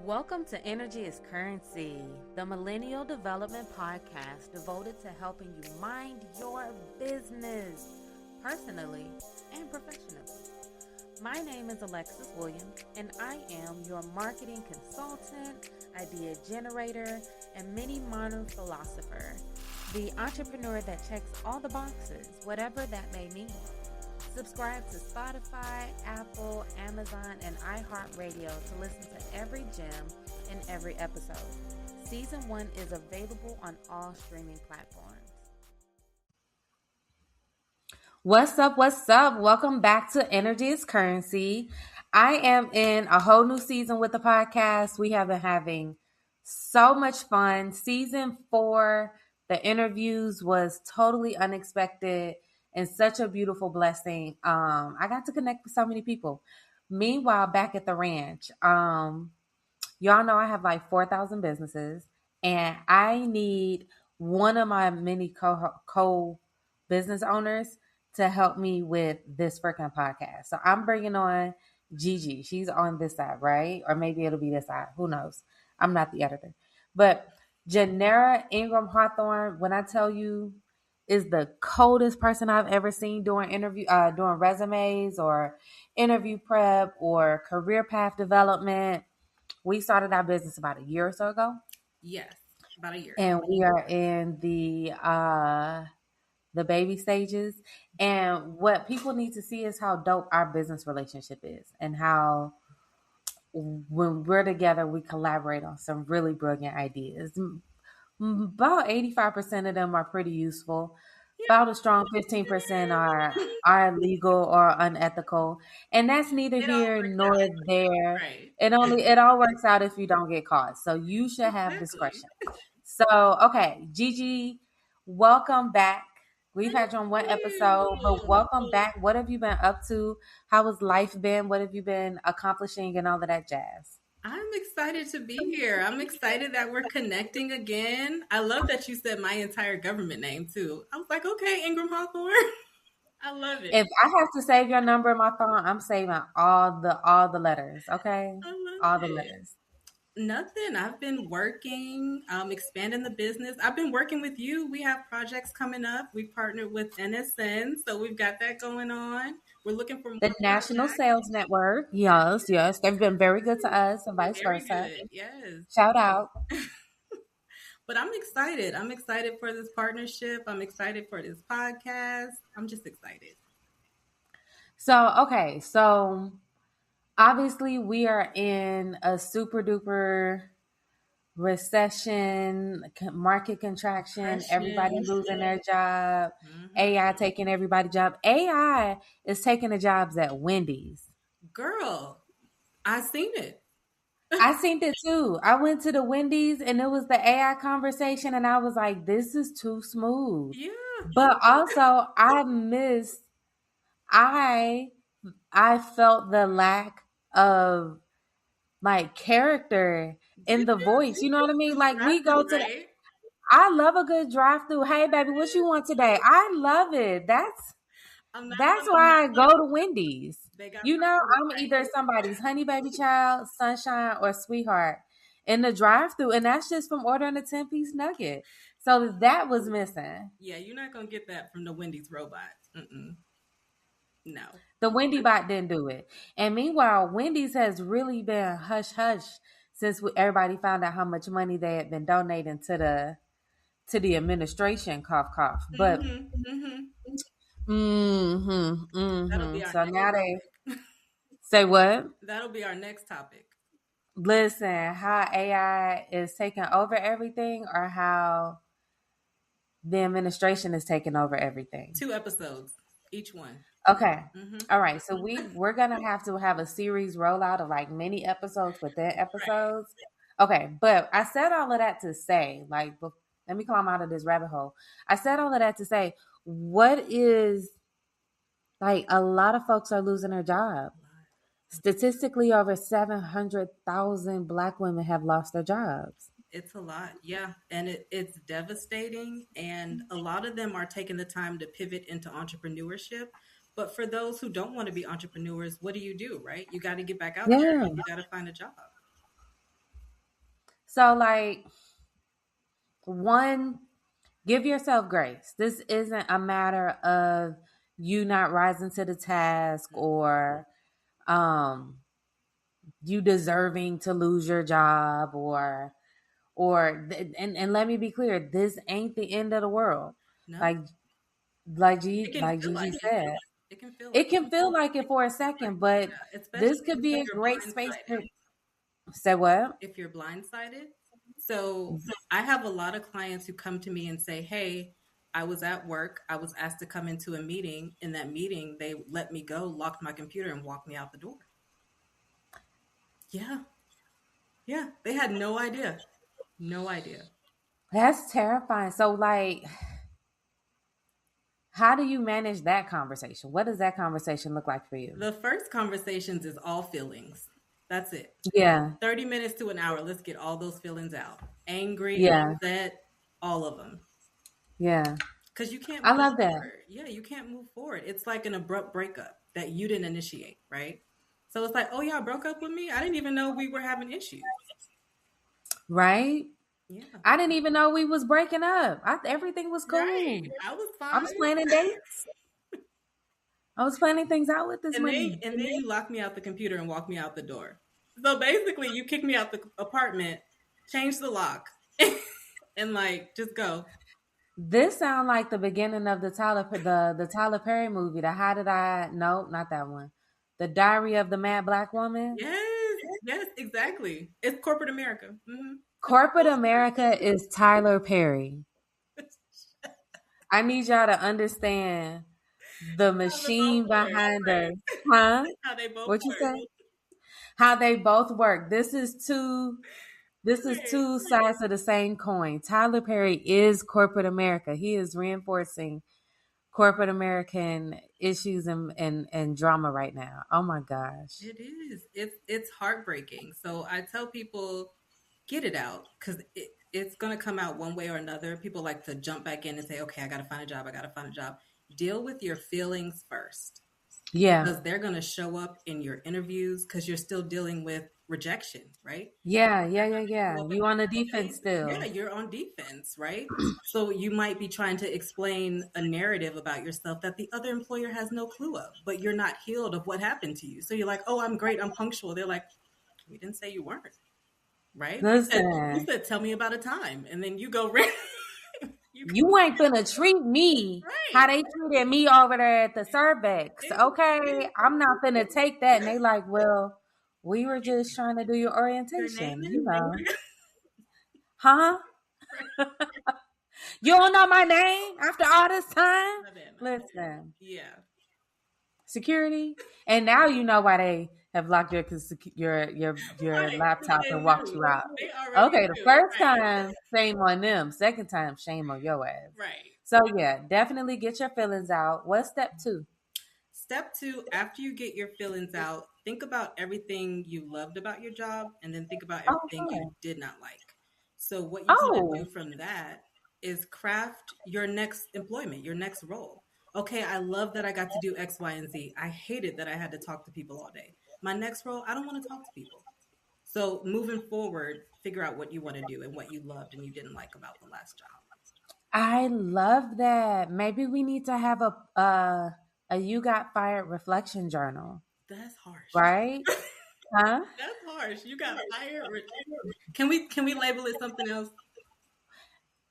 Welcome to Energy is Currency, the Millennial Development Podcast devoted to helping you mind your business personally and professionally. My name is Alexis Williams, and I am your marketing consultant, idea generator, and mini modern philosopher, the entrepreneur that checks all the boxes, whatever that may mean. Subscribe to Spotify, Apple, Amazon, and iHeartRadio to listen to every gem in every episode. Season 1 is available on all streaming platforms. What's up? What's up? Welcome back to Energy is Currency. I am in a whole new season with the podcast. We have been having so much fun. Season 4, the interviews was totally unexpected and such a beautiful blessing. I got to connect with so many people. Meanwhile, back at the ranch, y'all know I have like 4,000 businesses, and I need one of my many co-business owners to help me with this freaking podcast. So I'm bringing on Gigi. She's on this side, right? Or maybe it'll be this side. Who knows? I'm not the editor. But Janera Ingram Hawthorne, when I tell you, is the coldest person I've ever seen doing doing resumes or interview prep or career path development. We started our business about a year or so ago. Yes, about a year. And we are in the baby stages. And what people need to see is how dope our business relationship is and how when we're together, we collaborate on some really brilliant ideas. About 85% of them are pretty useful. About a strong 15% are illegal or unethical, and that's neither here nor there. Right. It all works out if you don't get caught. So you should have discretion. So okay, Gigi, welcome back. We've had you on one episode, but welcome back. What have you been up to? How has life been? What have you been accomplishing and all of that jazz? I'm excited to be here. I'm excited that we're connecting again. I love that you said my entire government name too. I was like, okay, Ingram Hawthorne. I love it. If I have to save your number in my phone, I'm saving all the letters. Okay, all the letters. Nothing. I've been working, expanding the business. I've been working with you. We have projects coming up. We partnered with NSN, so we've got that going on. We're looking for more the National Sales Network. Yes. They've been very good to us and vice versa. Good. Yes. Shout out. But I'm excited. I'm excited for this partnership. I'm excited for this podcast. I'm just excited. So obviously we are in a super duper recession, market contraction, everybody losing their job, AI taking everybody's job. AI is taking the jobs at Wendy's. Girl, I seen it. I seen it too. I went to the Wendy's and it was the AI conversation and I was like, this is too smooth. Yeah. But also I felt the lack of like character in the voice. You know what I mean? Like we go to I love a good drive-through. Hey baby, what you want today? I love it. That's why I go to Wendy's. You know, I'm either somebody's honey baby child, sunshine, or sweetheart in the drive-through, and that's just from ordering a 10-piece nugget. So that was missing. Yeah, you're not gonna get that from the Wendy's robot. No, the Wendy bot didn't do it. And meanwhile, Wendy's has really been hush hush since everybody found out how much money they had been donating to the administration. Cough cough. But so now they say what? That'll be our next topic. Listen, how AI is taking over everything or how the administration is taking over everything. 2 episodes, each one. Okay. All right. So we're going to have a series rollout of like mini episodes within episodes. Right. Okay. But I said all of that to say, like, let me climb out of this rabbit hole. I said all of that to say, what is like a lot of folks are losing their job. Statistically, over 700,000 Black women have lost their jobs. It's a lot. Yeah. And it's devastating. And a lot of them are taking the time to pivot into entrepreneurship. But for those who don't want to be entrepreneurs, what do you do, right? You got to get back out there. You got to find a job. So, like, one, give yourself grace. This isn't a matter of you not rising to the task or um you deserving to lose your job and let me be clear, this ain't the end of the world. No, Like it can like feel Gigi like it. said, It can feel it like can feel like it for a second, but it, this especially could be if a you're great space blindsided. to say what? If you're blindsided. So I have a lot of clients who come to me and say, "Hey, I was at work. I was asked to come into a meeting. In that meeting, they let me go, locked my computer, and walked me out the door." Yeah, yeah. They had no idea. No idea. That's terrifying. So, like, how do you manage that conversation? What does that conversation look like for you? The first conversations is all feelings. That's it. Yeah, 30 minutes to an hour. Let's get all those feelings out. Angry, yeah, upset, all of them. yeah. Because you can't I move love that. forward. Yeah, you can't move forward. It's like an abrupt breakup that you didn't initiate, right? So it's like, oh, y'all broke up with me? I didn't even know we were having issues. Right? Yeah. I didn't even know we was breaking up. Everything was Right. cool. I was I fine. was planning dates. I was planning things out with this money. And then you lock me out the computer and walk me out the door. So basically you kick me out the apartment, change the lock, and like just go. This sounds like the beginning of the Tyler Perry movie. The How Did I? No, not that one. The Diary of the Mad Black Woman. Yes, yes, exactly. It's corporate America. Corporate America is Tyler Perry. I need y'all to understand the How they both machine work, behind right? her. Huh? How they both What you work, say? How they both work. This is right? two sides of the same coin. Tyler Perry is corporate America. He is reinforcing corporate American issues and drama right now. Oh my gosh. It is. It's heartbreaking. So I tell people, get it out because it's going to come out one way or another. People like to jump back in and say, okay, I got to find a job. I got to find a job. Deal with your feelings first Yeah. because they're going to show up in your interviews because you're still dealing with rejection, right? Yeah. Yeah. Yeah. Yeah. Show up and You on the say, defense okay, still. yeah, you're on defense, right? So you might be trying to explain a narrative about yourself that the other employer has no clue of, but you're not healed of what happened to you. So you're like, oh, I'm great. I'm punctual. They're like, we didn't say you weren't. Right? We Listen, said, tell me about a time. And then you go, you go, you ain't gonna treat me right. how they treated me over there at the cervix. Exactly. Okay. I'm not gonna take that. And they like, well, we were just trying to do your Your name orientation, you know. is? Huh? Right. You don't know my name after all this time? My bad, my bad. Listen, Yeah. security. And now you know why they have locked your Right. laptop They and walked knew. you out. They already Okay, the knew. first Right. time, shame on them. Second time, shame on your ass. Right. So yeah, definitely get your feelings out. What's step 2? Step two, after you get your feelings out, think about everything you loved about your job and then think about Oh, everything you good. did not like. So, what you want to Oh, do from that is craft your next employment, your next role. Okay, I love that I got to do X, Y, and Z. I hated that I had to talk to people all day. My next role, I don't want to talk to people. So, moving forward, figure out what you want to do and what you loved and you didn't like about the last job. I love that. Maybe we need to have a you got fired reflection journal, That's harsh. right? Huh? That's harsh. You got fired. Can we label it something else?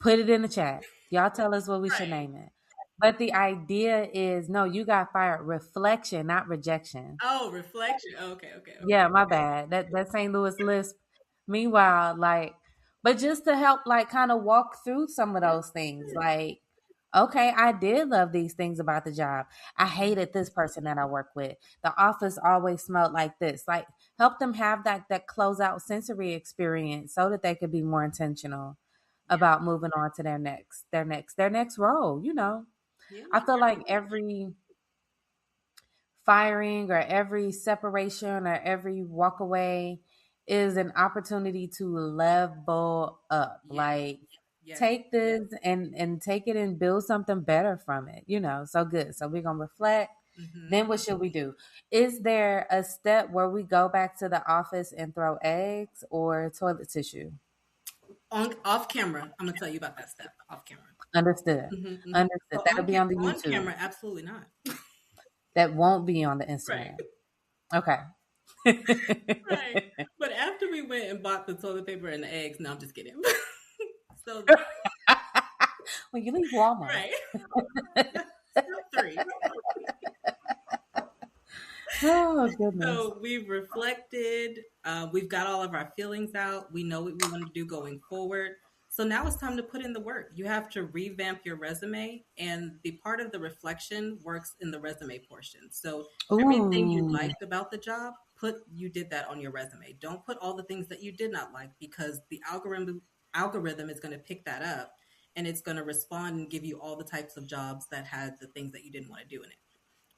Put it in the chat. Y'all tell us what we should Right. name it. But the idea is no, you got fired reflection, not rejection. Oh, reflection. Okay, okay, okay. Yeah, my bad. That St. Louis lisp. Meanwhile, like, but just to help, like, kind of walk through some of Yeah. those things, like, okay, I did love these things about the job. I Mhm. hated this person that I work with. The office always smelled like this. Like, help them have that closeout sensory experience so that they could be more intentional Yeah. about moving on to their next role. You know, Yeah. I feel like every firing or every separation or every walk away is an opportunity to level up. Yes. Like, Yes. take this and take it and build something better from it, you know. So good. So we're gonna reflect. Hmm. Then what should we do? Is there a step where we go back to the office and throw eggs or toilet tissue? On off camera, I'm gonna tell you about that step off camera. Understood. Understood. So That'll be on the on YouTube. camera, absolutely not. That won't be on the Right. Instagram. Okay. Right. But after we went and bought the toilet paper and the eggs, no, I'm just kidding. So When you leave Walmart. right. Step three. Oh goodness. So we've reflected. We've got all of our feelings out. We know what we want to do going forward. So now it's time to put in the work. You have to revamp your resume, and the part of the reflection works in the resume portion. So everything you Ooh. liked about the job, you did that on your resume. Don't put all the things that you did not like, because the algorithm is going to pick that up, and it's going to respond and give you all the types of jobs that had the things that you didn't want to do in it.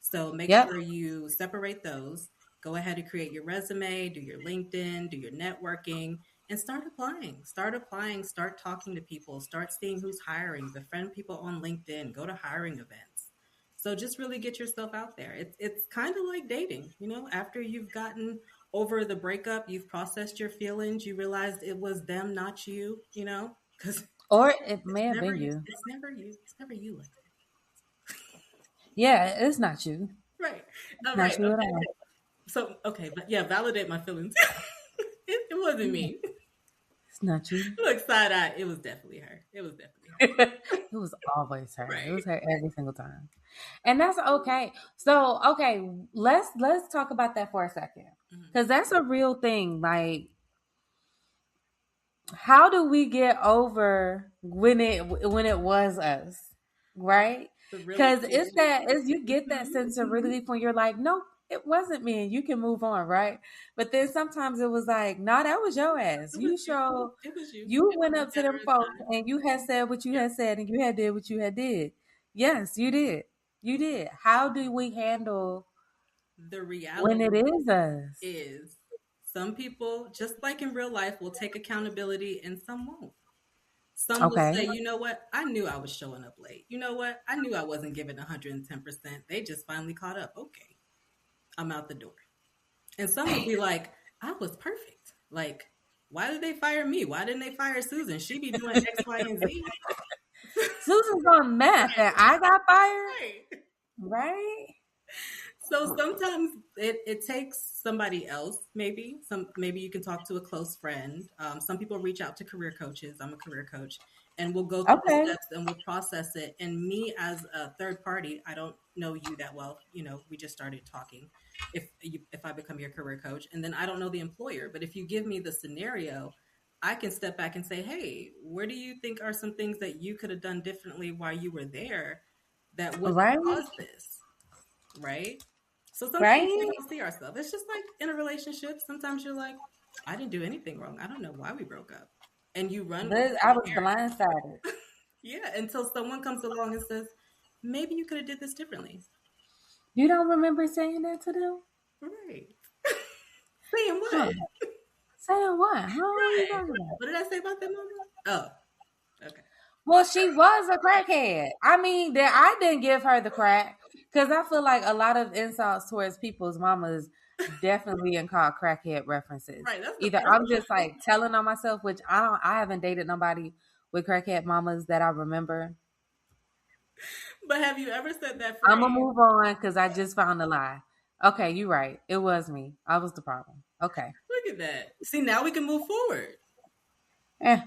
So make Yep. sure you separate those. Go ahead and create your resume, do your LinkedIn, do your networking, and start applying. Start applying, start talking to people, start seeing who's hiring, befriend people on LinkedIn, go to hiring events. So just really get yourself out there. It's kind of like dating, after you've gotten over the breakup, you've processed your feelings, you realized it was them, not you, because Or it it's may have never been you. it's never you. It's never you like Yeah, it's not you. that. Right. It's All not right. you at Okay. all. So, okay, but yeah, validate my feelings. It wasn't Yeah, me. it's not you. Look, side eye. It was definitely her. It was definitely her. It was always her. It Right. was her every single time. And that's okay. So, okay, let's talk about that for a second. Mhm. Cuz that's a real thing. Like, how do we get over when it was us? Right? The Cuz relief. it's you get that Mhm. sense of relief when you're like, "Nope, it wasn't me," and you can move on, right? But then sometimes it was like, "No, that was your ass. It was You you. show It was you. you It went was up to never them a folks time. and you had said what you Yep. had said and you had did what you had did." Yes, you did. You did. How do we handle The when it reality is us? is some people, just like in real life, will take accountability and some won't. Some will Okay. say, you know what? I knew I was showing up late. You know what? I knew I wasn't giving 110%. They just finally caught up. Okay, I'm out the door. And some will be like, I was perfect. Like, why did they fire me? Why didn't they fire Susan? She be doing X, Y, and Z. Susan's on meth and I got fired, Right. right? So sometimes it takes somebody else, maybe you can talk to a close friend. Some people reach out to career coaches. I'm a career coach, and we'll go through the Okay. steps and we'll process it. And me as a third party, I don't know you that well. We just started talking. If I become your career coach, and then I don't know the employer, but if you give me the scenario, I can step back and say, hey, where do you think are some things that you could have done differently while you were there that would Right? cause this, right? So sometimes we Right? don't see ourselves. It's just like in a relationship. Sometimes you're like, I didn't do anything wrong. I don't know why we broke up. And you run with This, it I and was carry blindsided. it. Yeah, until someone comes along and says, maybe you could have did this differently. You don't remember saying that to them? Right. Saying Huh. what? Saying what? Huh? What are you Right. talking about? What did I say about that mama? Oh, okay. Well, she was a crackhead. I mean, that I didn't give her the crack because I feel like a lot of insults towards people's mamas definitely and called crackhead references. Right. That's the Either first I'm just like telling on myself, which I haven't dated nobody with crackhead mamas that I remember. one. But have you ever said that I'm gonna phrase? move on because I just found a lie. Okay, you're right. It was me. I was the problem. Okay. Look at that. See, now we can move forward.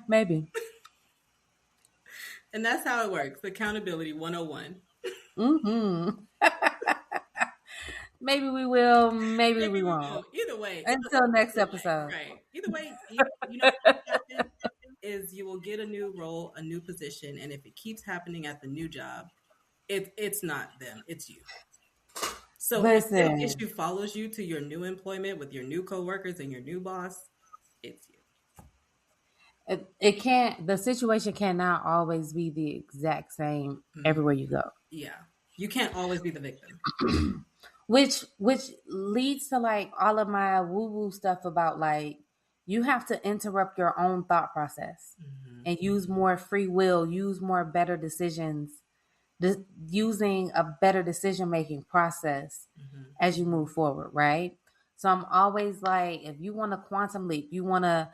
Maybe. And that's how it works. Accountability 101. Mm-hmm. Maybe we will. Maybe Maybe we we won't. will. Either way, Until next either way, episode. right? Either way, what happens is you will get a new role, a new position, and if it keeps happening at the new job, it's not them, it's you. So if the same Listen, issue follows you to your new employment with your new coworkers and your new boss, it's you. it can't. The situation cannot always be the exact same Mhm. everywhere you go. Yeah, you can't always be the victim. Which leads to like all of my woo woo stuff about like you have to interrupt your own thought process Hmm. and use more free will, use more better decisions, using a better decision making process Hmm. as you move forward, right? So I'm always like, if you want a quantum leap, you want to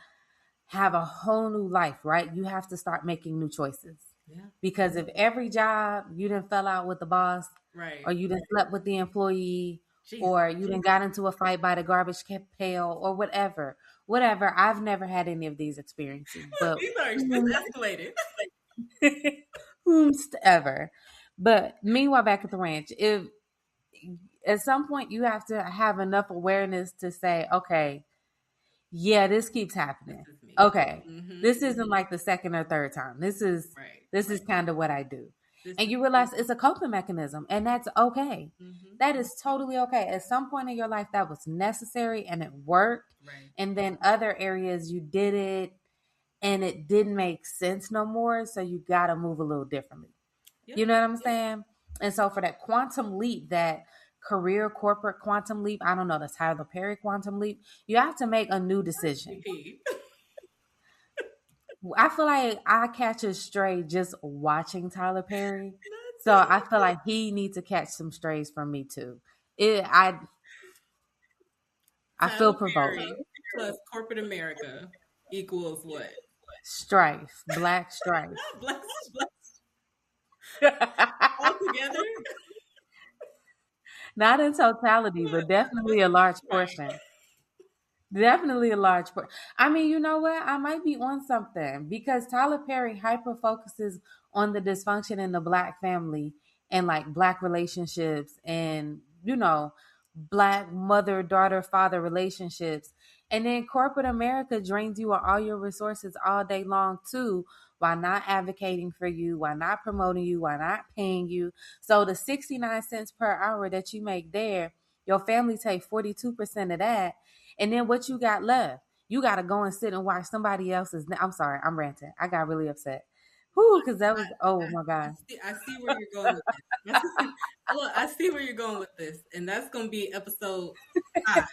have a whole new life, right? You have to start making new choices. Yeah. Because if every job you done fell out with the boss, Right. or you done slept with the employee, Jesus. or you done got into a fight by the garbage pail, or whatever. I've never had any of these experiences, but These are this escalated. ever. But meanwhile, back at the ranch, if at some point you have to have enough awareness to say, okay, yeah, this keeps This happening. is me. Okay. Mm-hmm. This isn't like the second or third time. This is Right. this is kind of what I do. This And is you realize it's a coping mechanism, and that's okay. mm-hmm. That is totally okay. At some point in your life that was necessary and it worked. Right. And then other areas you did it and it didn't make sense no more, so you got to move a little differently. Yep. You know what I'm saying? And so for that quantum leap, that career corporate quantum leap, I don't know, the Tyler Perry quantum leap, you have to make a new decision. I feel like I catch a stray just watching Tyler Perry. So I feel like he needs to catch some strays from me too. I feel Tyler provoked. Perry plus corporate America equals what? Strife, black strife. Black all together? Not in totality, but definitely a large portion. Definitely a large portion. I mean, you know what? I might be on something because Tyler Perry hyper focuses on the dysfunction in the black family and like black relationships and, black mother, daughter, father relationships. And then corporate America drains you of all your resources all day long too, while not advocating for you, while not promoting you, while not paying you. So the 69 cents per hour that you make there, your family take 42% of that. And then what you got left? You got to go and sit and watch somebody else's. I'm sorry, I'm ranting. I got really upset. Whoo, because that was, oh my God. I see where you're going with this. Look, I see where you're going with this. And that's going to be episode 5.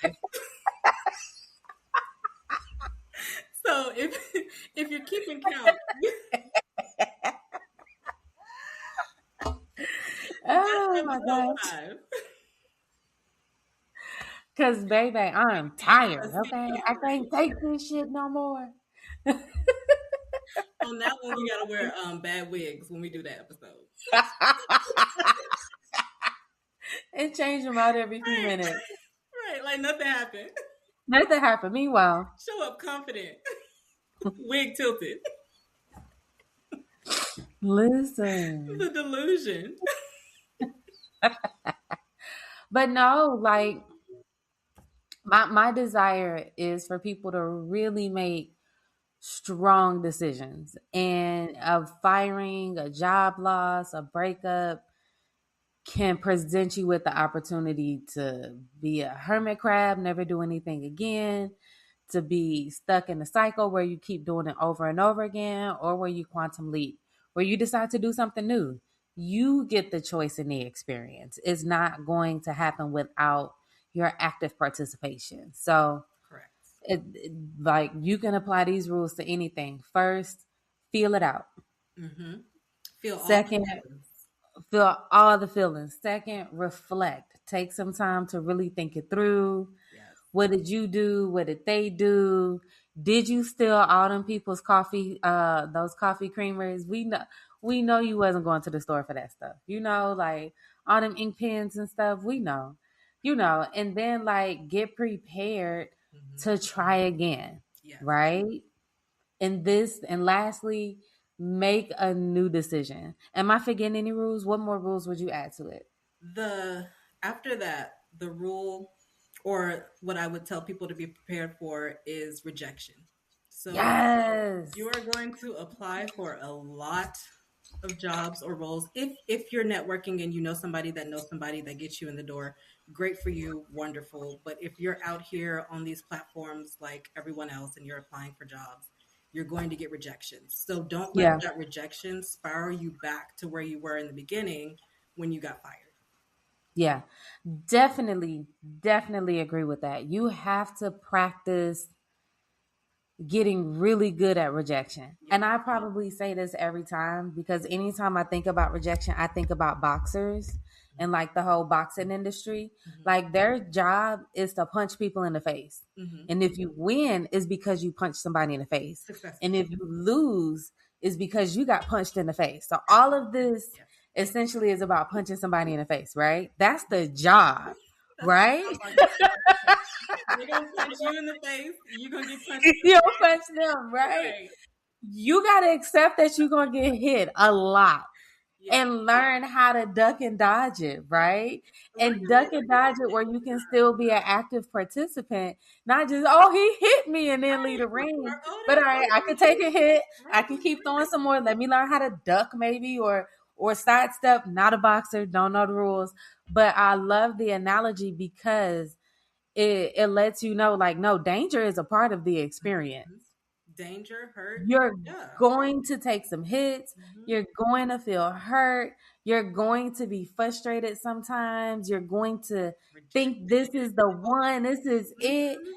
So if you're keeping count. Oh my God. Because, baby, I'm tired, okay? I can't take this shit no more. On that one, we got to wear bad wigs when we do that episode. And change them out every few minutes. Right, like nothing happened. Nothing happened. Meanwhile, show up confident. Wig tilted. Listen. The delusion. But no, like my desire is for people to really make strong decisions, and a firing, a job loss, a breakup can present you with the opportunity to be a hermit crab, never do anything again, to be stuck in a cycle where you keep doing it over and over again, or where you quantum leap, where you decide to do something new. You get the choice in the experience. It's not going to happen without your active participation. So, correct. Like you can apply these rules to anything. First, feel it out. Mm-hmm. Feel all the feelings. Second, reflect. Take some time to really think it through. Yes. What did you do? What did they do? Did you steal all them people's coffee, those coffee creamers? We know you wasn't going to the store for that stuff. Like all them ink pens and stuff. We know. And then like get prepared to try again. Yes. Right? And lastly, make a new decision. Am I forgetting any rules? What more rules would you add to it? After that, the rule, or what I would tell people to be prepared for, is rejection. So yes, you are going to apply for a lot of jobs or roles. If you're networking and you know somebody that knows somebody that gets you in the door, great for you, wonderful. But if you're out here on these platforms like everyone else and you're applying for jobs, you're going to get rejections. So don't let that rejection spiral you back to where you were in the beginning when you got fired. Yeah, definitely agree with that. You have to practice getting really good at rejection. Yeah. And I probably say this every time because anytime I think about rejection, I think about boxers. in like the whole boxing industry. Mm-hmm. Like their job is to punch people in the face. Mm-hmm. And if you win, is because you punch somebody in the face. And Successfully. if you lose, is because you got punched in the face. So all of this Yes. essentially is about punching somebody in the face, right? That's the job, That's the right? job market. They're gonna punch you in the face. You're gonna get punched in You the don't punch them, face. right? Right. You got to accept that you're going to get hit a lot Yeah. and learn how to duck and dodge it, right? Learn And your duck and dodge it maneuver. where you can still be an active participant, not just, oh, he hit me and then leave Right. the ring. Or, oh, But that all right, I can was take a hit. right. I can keep throwing some more. Let me learn how to duck maybe or sidestep. Not a boxer, don't know the rules. But I love the analogy because it lets you know, like, no, danger is a part of the experience. Mhm. Danger, hurt. You're Yeah. going to take some hits. Mm-hmm. You're going to feel hurt. You're going to be frustrated sometimes. You're going to think Rejected. this is the one, this is it. Mm-hmm.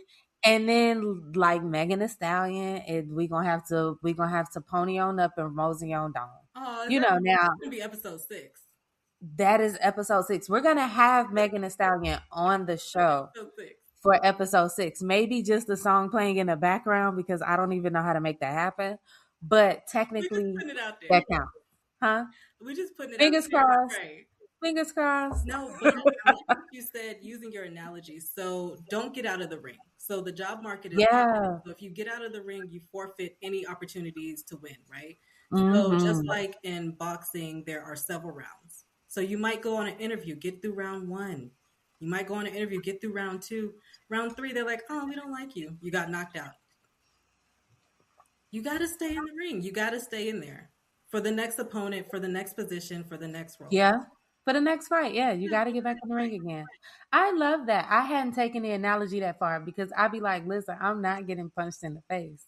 And then like Megan Thee Stallion, we gonna have to pony on up and mosey on down. Oh, You know, now that's gonna be episode 6. that is episode 6. We're gonna have Megan Thee Stallion on the show Episode 6. for episode 6. Maybe just the song playing in the background because I don't even know how to make that happen. But We just technically, putting it out there. that counts. Huh? We just putting it out Fingers there. crossed. Right. Fingers crossed. No, but I like what you said using your analogy. So don't get out of the ring. So the job market is Yeah. so if you get out of the ring, you forfeit any opportunities to win, right? So just Mm-hmm. like in boxing, there are several rounds. So you might go on an interview, get through round 1. You might go on an interview, get through round 2. Round 3, they're like, oh, we don't like you. You got knocked out. You got to stay in the ring. You got to stay in there for the next opponent, for the next position, for the next role. Yeah. For the next fight, yeah, you Yeah, got to get back in the right. ring again. I love that. I hadn't taken the analogy that far because I'd be like, listen, I'm not getting punched in the face.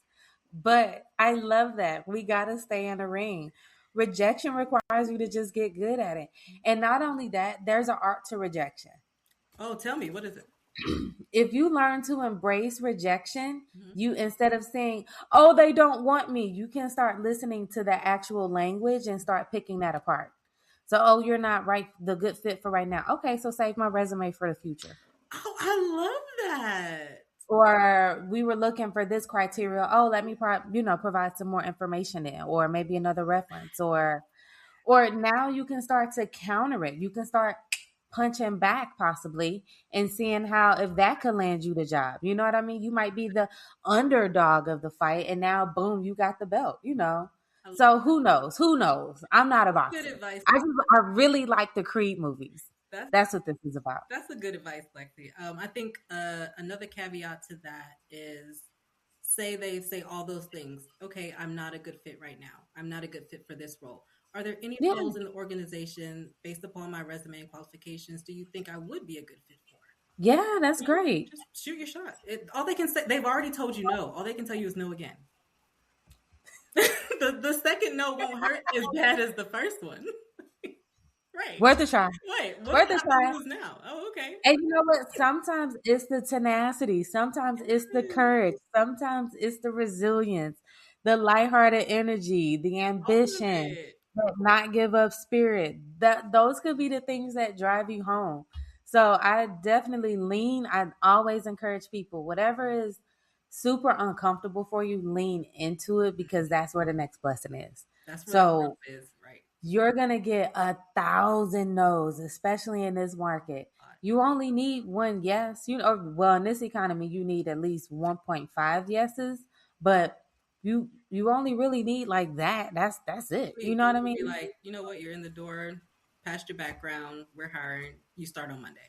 But I love that. We got to stay in the ring. Rejection requires you to just get good at it. And not only that, there's an art to rejection. Oh, tell me, what is it? If you learn to embrace rejection, Mm-hmm. you instead of saying, "Oh, they don't want me," you can start listening to the actual language and start picking that apart. So, oh, you're not right, the good fit for right now. Okay, so save my resume for the future. Oh, I love that. Or we were looking for this criteria. Oh, let me provide some more information in, or maybe another reference, or now you can start to counter it. You can start punching back possibly and seeing how if that could land you the job. You know what I mean? You might be the underdog of the fight and now boom, you got the belt. I love So who knows? Who knows? I'm not a good boxer. advice. I really like the Creed movies. That's That's what this is about. that's a good advice, Lexi. I think another caveat to that is say they say all those things. Okay, I'm not a good fit right now. I'm not a good fit for this role. Are there any Yeah. roles in the organization based upon my resume and qualifications do you think I would be a good fit for? Yeah, that's You know, great. just shoot your shot. All they can say, they've already told you no. All they can tell you is no again. The second no won't hurt as bad as the first one. Right. Worth a try. Wait, what Worth do a I have try. to lose now? Oh, okay. And you know what? Sometimes it's the tenacity. Sometimes it's the courage. Sometimes it's the resilience, the lighthearted energy, the All of ambition, it. the not give up spirit. That those could be the things that drive you home. So I definitely I always encourage people, whatever is super uncomfortable for you, lean into it because that's where the next blessing is. That's where the growth So is, right? you're going to get 1,000 no's, especially in this market. You only need one yes. Well, in this economy, you need at least 1.5 yeses, but you only really need like that. That's it. You know what I mean? Be like, you know what? You're in the door, past your background. We're hiring. You start on Monday.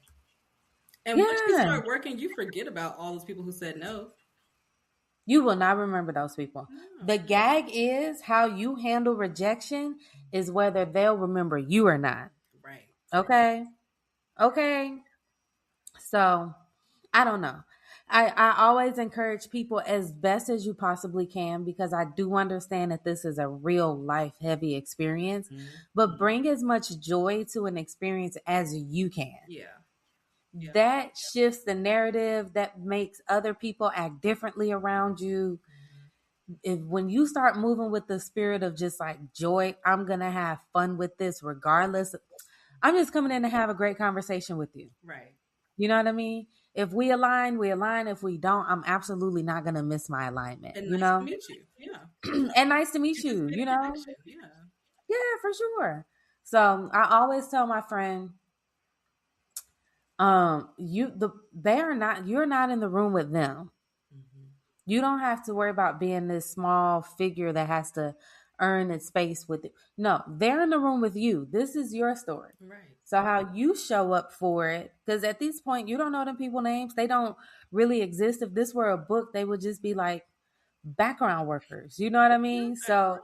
And once you Yeah. start working, you forget about all those people who said no. You will not remember those people. No. The gag is how you handle rejection is whether they'll remember you or not. Right. Okay. Okay. So I don't know. I always encourage people as best as you possibly can because I do understand that this is a real life heavy experience, Mhm. but bring as much joy to an experience as you can. Yeah. That shifts the narrative, that makes other people act differently around you. If when you start moving with the spirit of just like joy, I'm gonna have fun with this regardless. I'm just coming in to have a great conversation with you. Right. You know what I mean? If we align, we align. If we don't, I'm absolutely not going to miss my alignment, And you nice to know? meet you. Yeah. And nice to meet You just you, made you a know? connection. Yeah. Yeah, for sure. So I always tell my friend, you're not in the room with them. Mm-hmm. You don't have to worry about being this small figure that has to earn its space with it. No, they're in the room with you. This is your story. Right. So how you show up for it, because at this point you don't know them people names. They don't really exist. If this were a book, they would just be like background workers. You know what I mean? So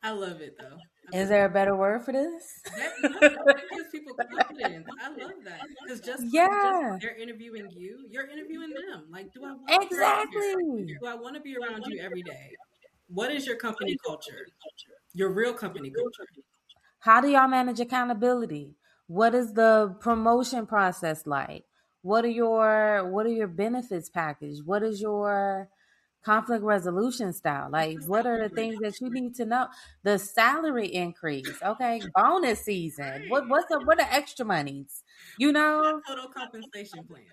I love it though. I is love there a better word for this? that. No, that gives people confidence. I love that because just Yeah, they're interviewing you, you're interviewing them. Like, do I want to work here? exactly. Do I want to be around you every day? What is your company culture? Your real company culture? How do y'all manage accountability? What is the promotion process like? What are your benefits package? What is your conflict resolution style? What's Like the what are the salary? things that you need to know? The salary increase, okay? Bonus season. Right. What are extra monies? You know? That total compensation plan.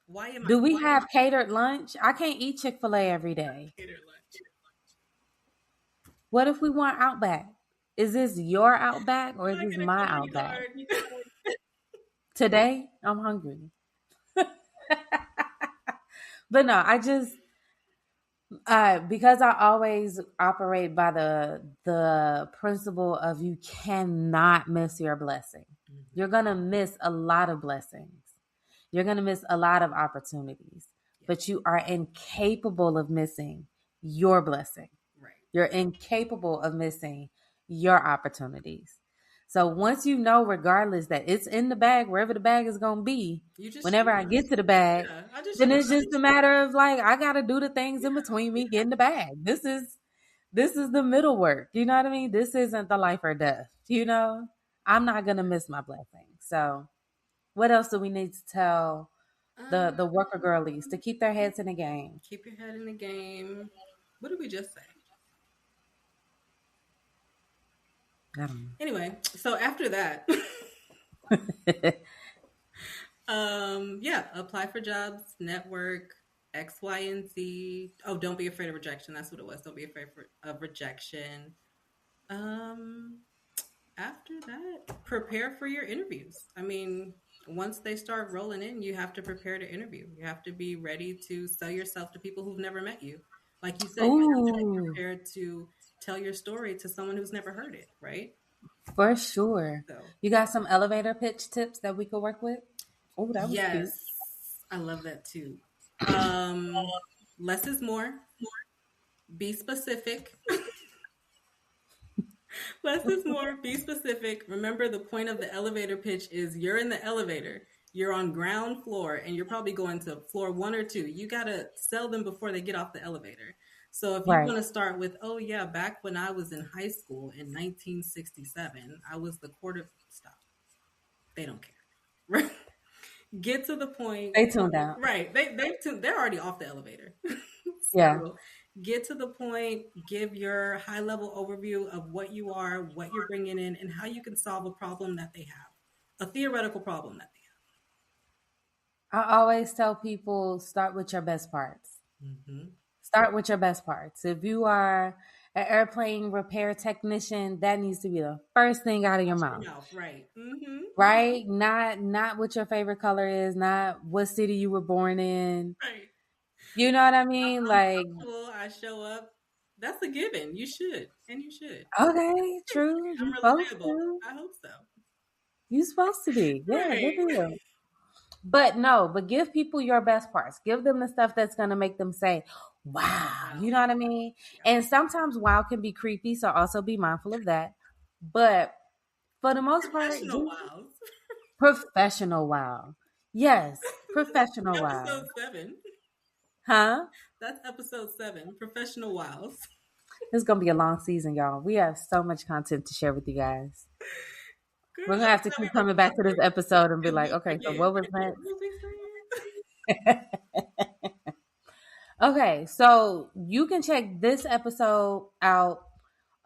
Why am I Do we have catered lunch? I can't eat Chick-fil-A every day. catered lunch? What if we want Outback? Is this your Outback or Can is I this get a my company Outback? card? Today, I'm hungry. But no, I just because I always operate by the principle of you cannot miss your blessing. Mhm. You're gonna miss a lot of blessings. You're gonna miss a lot of opportunities, Yeah. but you are incapable of missing your blessing. Right. You're incapable of missing your opportunities. So once you know, regardless, that it's in the bag, wherever the bag is going to be, You just whenever I choose. get to the bag, Yeah. I just then choose. it's just a matter of like, I got to do the things in Yeah. between me getting the bag. This is the middle work. You know what I mean? This isn't the life or death. You know, I'm not going to miss my blessing. So what else do we need to tell Um, the worker girlies to keep their heads in the game? keep your head in the game. What did we just say? I don't Anyway, so after that, know. yeah, apply for jobs, network, X, Y, and Z. Oh, don't be afraid of rejection. That's what it was. Don't be afraid of rejection. Um, After that, prepare for your interviews. I mean, once they start rolling in, you have to prepare to interview. You have to be ready to sell yourself to people who've never met you. Like you said, you have to be Ooh. prepared to tell your story to someone who's never heard it, right? For sure. So, You got some elevator pitch tips that we could work with? Oh, that was cute. yes, I love that too. Um, Less is more. Be specific. Less is more. Be specific. Remember, the point of the elevator pitch is you're in the elevator. You're on ground floor and you're probably going to floor 1 or 2. You got to sell them before they get off the elevator. So if you Right. want to start with, oh, yeah, back when I was in high school in 1967, I was the quarter. Stop. They don't care. Right? Get to the point. Stay tuned out. Right. They're already off the elevator. Yeah. So get to the point, give your high level overview of what you are, what you're bringing in, and how you can solve a problem that they have, a theoretical problem that I always tell people start with your best parts. they have. Mm-hmm. Start with your best parts. If you are an airplane repair technician, that needs to be the first thing out of your mouth. Right. Mm-hmm. Right? Not what your favorite color is, not what city you were born in. Right. You know what I mean? Like, Well, I show up. That's a given. You should. And you should. okay, true. I'm You supposed reliable. to. I hope so. You supposed to be. Yeah, good Right. deal. But give people your best parts. Give them the stuff that's going to make them say, wow. You Wow. know what I mean? Yeah. And sometimes wow can be creepy. So also be mindful of that. But for the most part, Professional wows. professional wow. Yes, professional wow. Episode 7. Huh? That's episode 7. Professional wows. It's going to be a long season, y'all. We have so much content to share with you guys. Girl, We're going to have to keep coming back to this episode and be like, we okay, so forget. what was What next? was we saying? Okay, so you can check this episode out.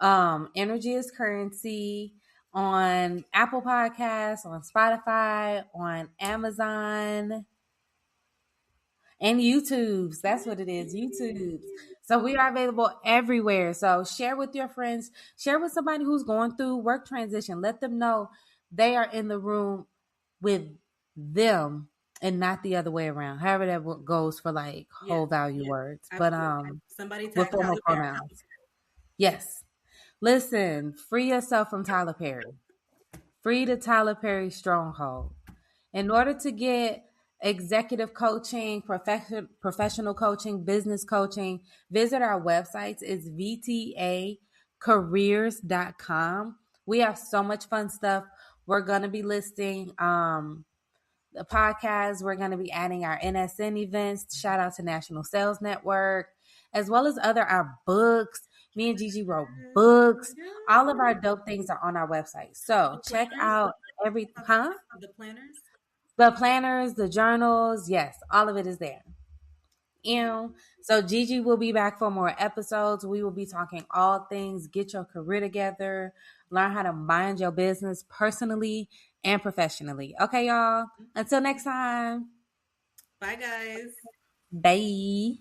Energy is currency. on Apple Podcasts, on Spotify, on Amazon, and YouTube's. That's what it is, YouTube's. So we are available everywhere. So share with your friends, share with somebody who's going through work transition. Let them know they are in the room with them and not the other way around. However that goes for like Yes, whole value words, but absolutely. Somebody with tag formal Tyler Perry. pronouns. Yes. Listen, free yourself from Tyler Perry. Free the Tyler Perry stronghold. In order to get executive coaching, professional coaching, business coaching, visit our websites. It's vtacareers.com. We have so much fun stuff. We're going to be listing the podcast. We're going to be adding our NSN events. Shout out to National Sales Network, as well as our books. Me and Gigi wrote books. All of our dope things are on our website. So The check planners, out the planners. the planners, the journals. Yes, all of it is there. So Gigi will be back for more episodes. We will be talking all things get your career together, learn how to mind your business personally and professionally. Okay, y'all. Until next time. Bye, guys. Bye.